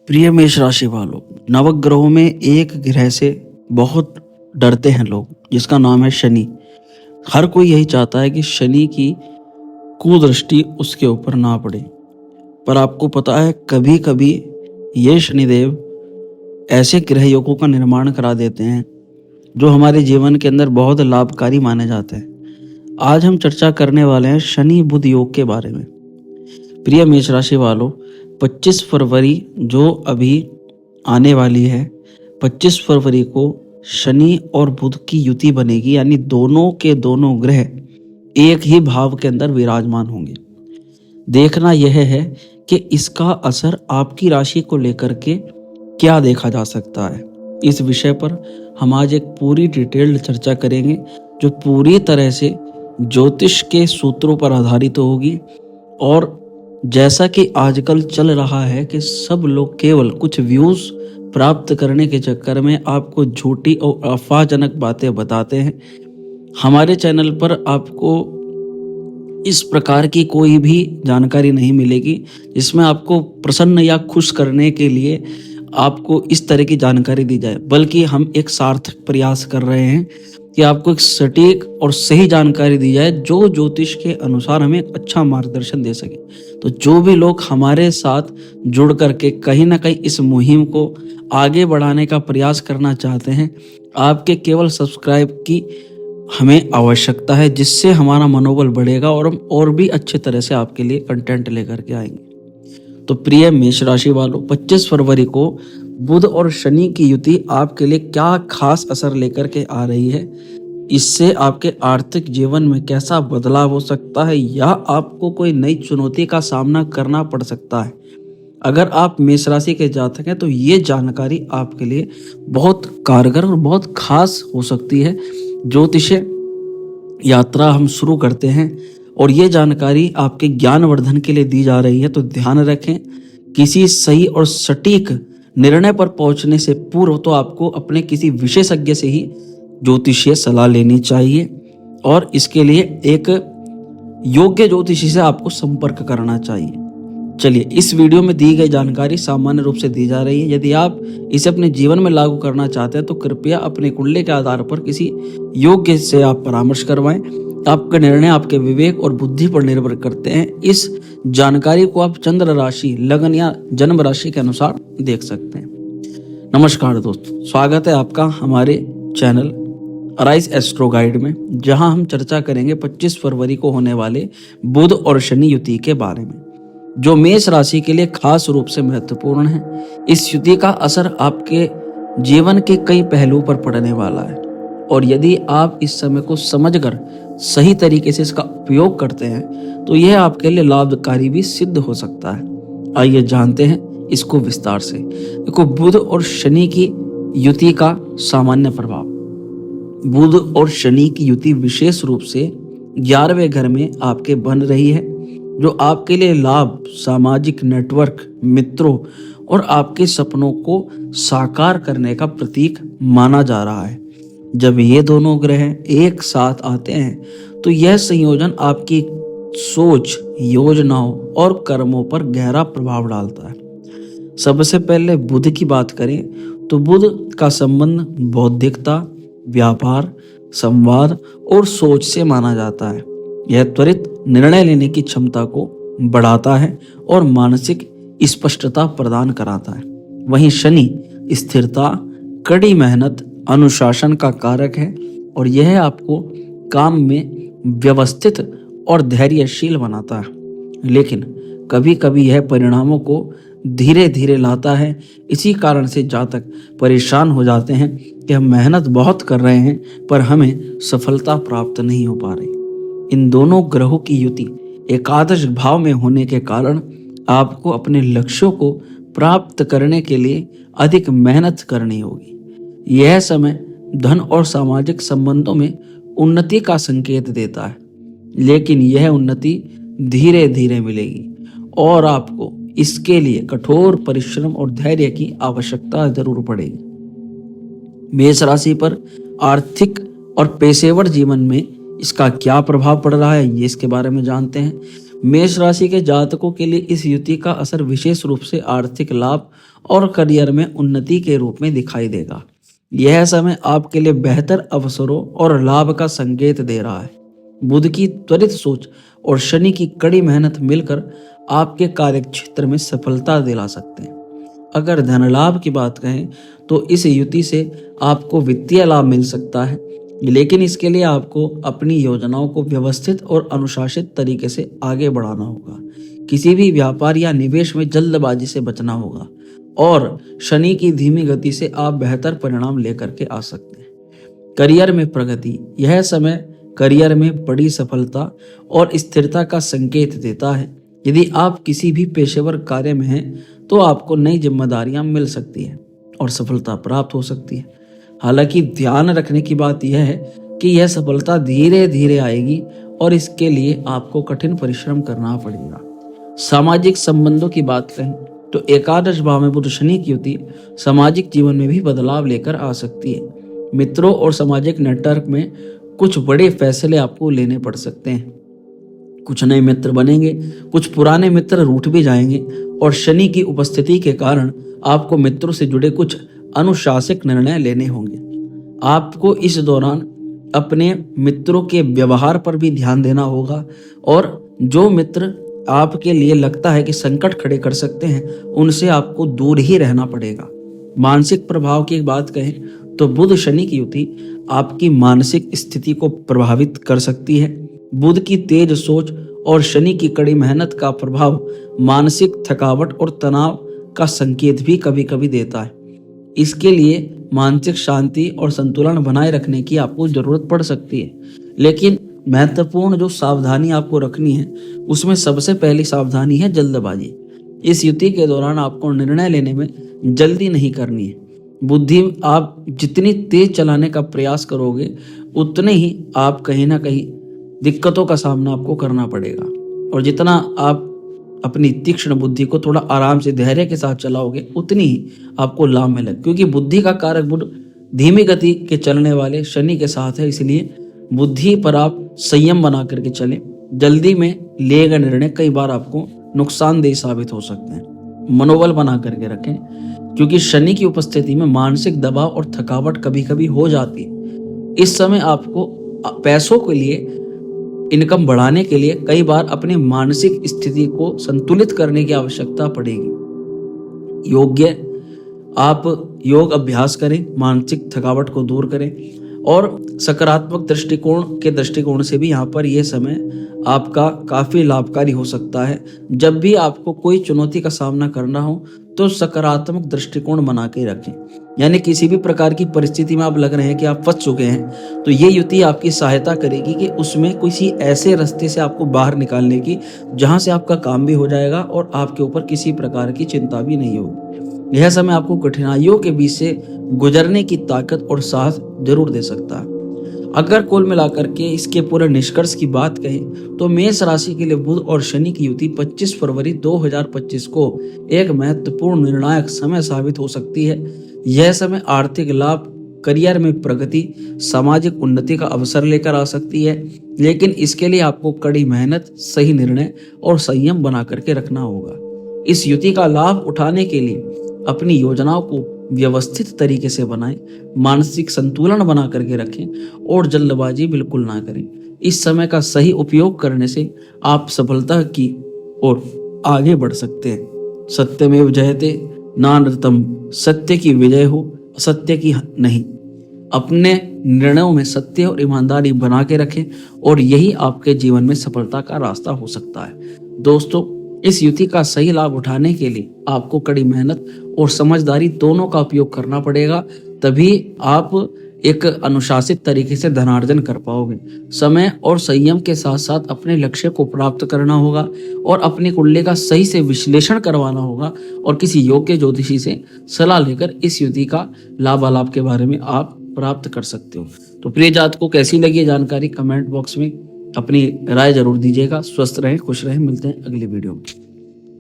प्रिय मेष राशि वालों, नवग्रहों में एक ग्रह से बहुत डरते हैं लोग, जिसका नाम है शनि। हर कोई यही चाहता है कि शनि की कुदृष्टि उसके ऊपर ना पड़े। पर आपको पता है, कभी कभी ये शनिदेव ऐसे ग्रह योगों का निर्माण करा देते हैं जो हमारे जीवन के अंदर बहुत लाभकारी माने जाते हैं। आज हम चर्चा करने वाले हैं शनि बुध योग के बारे में। प्रिय मेष राशि वालों, 25 फरवरी जो अभी आने वाली है, 25 फरवरी को शनि और बुध की युति बनेगी, यानी दोनों के दोनों ग्रह एक ही भाव के अंदर विराजमान होंगे। देखना यह है कि इसका असर आपकी राशि को लेकर के क्या देखा जा सकता है। इस विषय पर हम आज एक पूरी डिटेल्ड चर्चा करेंगे जो पूरी तरह से ज्योतिष के सूत्रों पर आधारित होगी। और जैसा कि आजकल चल रहा है कि सब लोग केवल कुछ व्यूज प्राप्त करने के चक्कर में आपको झूठी और अफवाहजनक बातें बताते हैं। हमारे चैनल पर आपको इस प्रकार की कोई भी जानकारी नहीं मिलेगी जिसमें आपको प्रसन्न या खुश करने के लिए आपको इस तरह की जानकारी दी जाए, बल्कि हम एक सार्थक प्रयास कर रहे हैं कि आपको एक सटीक और सही जानकारी दी जाए जो ज्योतिष के अनुसार हमें अच्छा मार्गदर्शन दे सके। तो जो भी लोग हमारे साथ जुड़ करके कहीं ना कहीं इस मुहिम को आगे बढ़ाने का प्रयास करना चाहते हैं, आपके केवल सब्सक्राइब की हमें आवश्यकता है, जिससे हमारा मनोबल बढ़ेगा और हम और भी अच्छे तरह से आपके लिए कंटेंट लेकर के आएंगे। तो प्रिय मेष राशि वालों, 25 फरवरी को बुध और शनि की युति आपके लिए क्या खास असर लेकर के आ रही है, इससे आपके आर्थिक जीवन में कैसा बदलाव हो सकता है या आपको कोई नई चुनौती का सामना करना पड़ सकता है। अगर आप मेष राशि के जातक हैं तो ये जानकारी आपके लिए बहुत कारगर और बहुत खास हो सकती है। ज्योतिषीय यात्रा हम शुरू करते हैं और ये जानकारी आपके ज्ञानवर्धन के लिए दी जा रही है, तो ध्यान रखें, किसी सही और सटीक निर्णय पर पहुंचने से पूर्व तो आपको अपने किसी विशेषज्ञ से ही ज्योतिषीय सलाह लेनी चाहिए और इसके लिए एक योग्य ज्योतिषी से आपको संपर्क करना चाहिए। चलिए, इस वीडियो में दी गई जानकारी सामान्य रूप से दी जा रही है। यदि आप इसे अपने जीवन में लागू करना चाहते हैं तो कृपया अपने कुंडली के आधार पर किसी योग्य से आप परामर्श करवाएं। आपका निर्णय आपके विवेक और बुद्धि पर निर्भर करते हैं। इस जानकारी को आप चंद्र राशि, लगन या जन्म राशि के अनुसार देख सकते हैं। नमस्कार दोस्तों, स्वागत है आपका हमारे चैनल अराइज एस्ट्रो गाइड में, जहां हम चर्चा करेंगे 25 फरवरी को होने वाले बुध और शनि युति के बारे में, जो मेष राशि के लिए खास रूप से महत्वपूर्ण है। इस युति का असर आपके जीवन के कई पहलुओं पर पड़ने वाला है और यदि आप इस समय को समझकर सही तरीके से इसका उपयोग करते हैं तो यह आपके लिए लाभकारी भी सिद्ध हो सकता है। आइए जानते हैं इसको विस्तार से। देखो, बुध और शनि की युति का सामान्य प्रभाव। बुध और शनि की युति विशेष रूप से 11वें घर में आपके बन रही है, जो आपके लिए लाभ, सामाजिक नेटवर्क, मित्रों और आपके सपनों को साकार करने का प्रतीक माना जा रहा है। जब ये दोनों ग्रह एक साथ आते हैं तो यह संयोजन आपकी सोच, योजनाओं और कर्मों पर गहरा प्रभाव डालता है। सबसे पहले बुध की बात करें तो बुध का संबंध बौद्धिकता, व्यापार, संवाद और सोच से माना जाता है। यह त्वरित निर्णय लेने की क्षमता को बढ़ाता है और मानसिक स्पष्टता प्रदान कराता है। वहीं शनि स्थिरता, कड़ी मेहनत, अनुशासन का कारक है और यह आपको काम में व्यवस्थित और धैर्यशील बनाता है। लेकिन कभी कभी यह परिणामों को धीरे धीरे लाता है। इसी कारण से जातक परेशान हो जाते हैं कि हम मेहनत बहुत कर रहे हैं पर हमें सफलता प्राप्त नहीं हो पा रही। इन दोनों ग्रहों की युति एकादश भाव में होने के कारण आपको अपने लक्ष्यों को प्राप्त करने के लिए अधिक मेहनत करनी होगी। यह समय धन और सामाजिक संबंधों में उन्नति का संकेत देता है, लेकिन यह उन्नति धीरे धीरे मिलेगी और आपको इसके लिए कठोर परिश्रम और धैर्य की आवश्यकता जरूर पड़ेगी। मेष राशि पर आर्थिक और पेशेवर जीवन में इसका क्या प्रभाव पड़ रहा है, ये इसके बारे में जानते हैं। मेष राशि के जातकों के लिए इस युति का असर विशेष रूप से आर्थिक लाभ और करियर में उन्नति के रूप में दिखाई देगा। यह समय आपके लिए बेहतर अवसरों और लाभ का संकेत दे रहा है। बुध की त्वरित सोच और शनि की कड़ी मेहनत मिलकर आपके कार्यक्षेत्र में सफलता दिला सकते हैं। अगर धन लाभ की बात कहें तो इस युति से आपको वित्तीय लाभ मिल सकता है, लेकिन इसके लिए आपको अपनी योजनाओं को व्यवस्थित और अनुशासित तरीके से आगे बढ़ाना होगा। किसी भी व्यापार या निवेश में जल्दबाजी से बचना होगा और शनि की धीमी गति से आप बेहतर परिणाम लेकर के आ सकते हैं। करियर में प्रगति, यह समय करियर में बड़ी सफलता और स्थिरता का संकेत देता है। यदि आप किसी भी पेशेवर कार्य में हैं तो आपको नई जिम्मेदारियां मिल सकती है और सफलता प्राप्त हो सकती है। हालांकि ध्यान रखने की बात यह है कि यह सफलता धीरे धीरे आएगी और इसके लिए आपको कठिन परिश्रम करना पड़ेगा। सामाजिक संबंधों की बात करें तो एकादश भाव में बुध शनि की युति सामाजिक जीवन में भी बदलाव लेकर आ सकती है। मित्रों और सामाजिक नेटवर्क में कुछ बड़े फैसले आपको लेने पड़ सकते हैं। कुछ नए मित्र बनेंगे, कुछ पुराने मित्र रूठ भी जाएंगे और शनि की उपस्थिति के कारण आपको मित्रों से जुड़े कुछ अनुशासित निर्णय लेने होंगे। आपको इस दौरान अपने मित्रों के व्यवहार पर भी ध्यान देना होगा और जो मित्र आपके लिए लगता है कि संकट खड़े कर सकते हैं, उनसे आपको दूर ही रहना पड़ेगा। मानसिक प्रभाव की बात कहें तो बुध शनि की युति आपकी मानसिक स्थिति को प्रभावित कर सकती है। बुध की तेज सोच और शनि की कड़ी मेहनत का प्रभाव मानसिक थकावट और तनाव का संकेत भी कभी कभी देता है। इसके लिए मानसिक शांति और संतुलन बनाए रखने की आपको जरूरत पड़ सकती है, लेकिन महत्वपूर्ण जो सावधानी आपको रखनी है उसमें सबसे पहली सावधानी है जल्दबाजी। इस युति के दौरान आपको निर्णय लेने में जल्दी नहीं करनी है। बुद्धि आप जितनी तेज चलाने का प्रयास करोगे उतने ही आप कहीं ना कहीं दिक्कतों का सामना आपको करना पड़ेगा, और जितना आप अपनी तीक्ष्ण बुद्धि को थोड़ा आराम से धैर्य के साथ चलाओगे उतनी ही आपको लाभ मिलेगा, क्योंकि बुद्धि का कारक बुध धीमी गति के चलने वाले शनि के साथ है। इसलिए बुद्धि पर आप संयम बना करके चलें। जल्दी में लिए गए निर्णय कई बार आपको नुकसानदेह साबित हो सकते हैं। मनोबल बना करके रखें, क्योंकि शनि की उपस्थिति में मानसिक दबाव और थकावट कभी कभी हो जाती है। इस समय आपको पैसों के लिए, इनकम बढ़ाने के लिए कई बार अपनी मानसिक स्थिति को संतुलित करने की आवश्यकता पड़ेगी। आप योग अभ्यास करें, मानसिक थकावट को दूर करें और सकारात्मक दृष्टिकोण से भी यहाँ पर यह समय आपका काफी लाभकारी हो सकता है। जब भी आपको कोई चुनौती का सामना करना हो तो सकारात्मक दृष्टिकोण बना के रखें। यानी किसी भी प्रकार की परिस्थिति में आप लग रहे हैं कि आप फंस चुके हैं, तो ये युति आपकी सहायता करेगी कि उसमें किसी ऐसे रास्ते से आपको बाहर निकालने की जहां से आपका काम भी हो जाएगा और आपके ऊपर किसी प्रकार की चिंता भी नहीं होगी। यह समय आपको कठिनाइयों के बीच से गुजरने की ताकत और साहस जरूर दे सकता है। अगर कुल मिलाकर के इसके पूरे निष्कर्ष की बात कहें तो मेष राशि के लिए बुध और शनि की युति 25 फरवरी 2025 को एक महत्वपूर्ण निर्णायक समय साबित हो सकती है। यह समय आर्थिक लाभ, करियर में प्रगति, सामाजिक उन्नति का अवसर लेकर आ सकती है, लेकिन इसके लिए आपको कड़ी मेहनत, सही निर्णय और संयम बना करके रखना होगा। इस युति का लाभ उठाने के लिए अपनी योजनाओं को व्यवस्थित तरीके से बनाएं, मानसिक संतुलन बना करके रखें और जल्दबाजी बिल्कुल ना करें। इस समय का सही उपयोग करने से आप सफलता की ओर आगे बढ़ सकते हैं। सत्यमेव जयते नानृतम, सत्य की विजय हो, असत्य की नहीं। अपने निर्णयों में सत्य और ईमानदारी बना के रखें और यही आपके जीवन में सफलता का रास्ता हो सकता है। दोस्तों, इस युति का सही लाभ उठाने के लिए आपको कड़ी मेहनत और समझदारी दोनों का उपयोग करना पड़ेगा, तभी आप एक अनुशासित तरीके से धनार्जन कर पाओगे। समय और संयम के साथ साथ अपने लक्ष्य को प्राप्त करना होगा और अपनी कुंडली का सही से विश्लेषण करवाना होगा और किसी योग्य ज्योतिषी से सलाह लेकर इस युति का लाभालाभ के बारे में आप प्राप्त कर सकते हो। तो प्रिय जातकों, कैसी लगी जानकारी कमेंट बॉक्स में अपनी राय जरूर दीजिएगा। स्वस्थ रहें, खुश रहें, मिलते हैं अगली वीडियो में।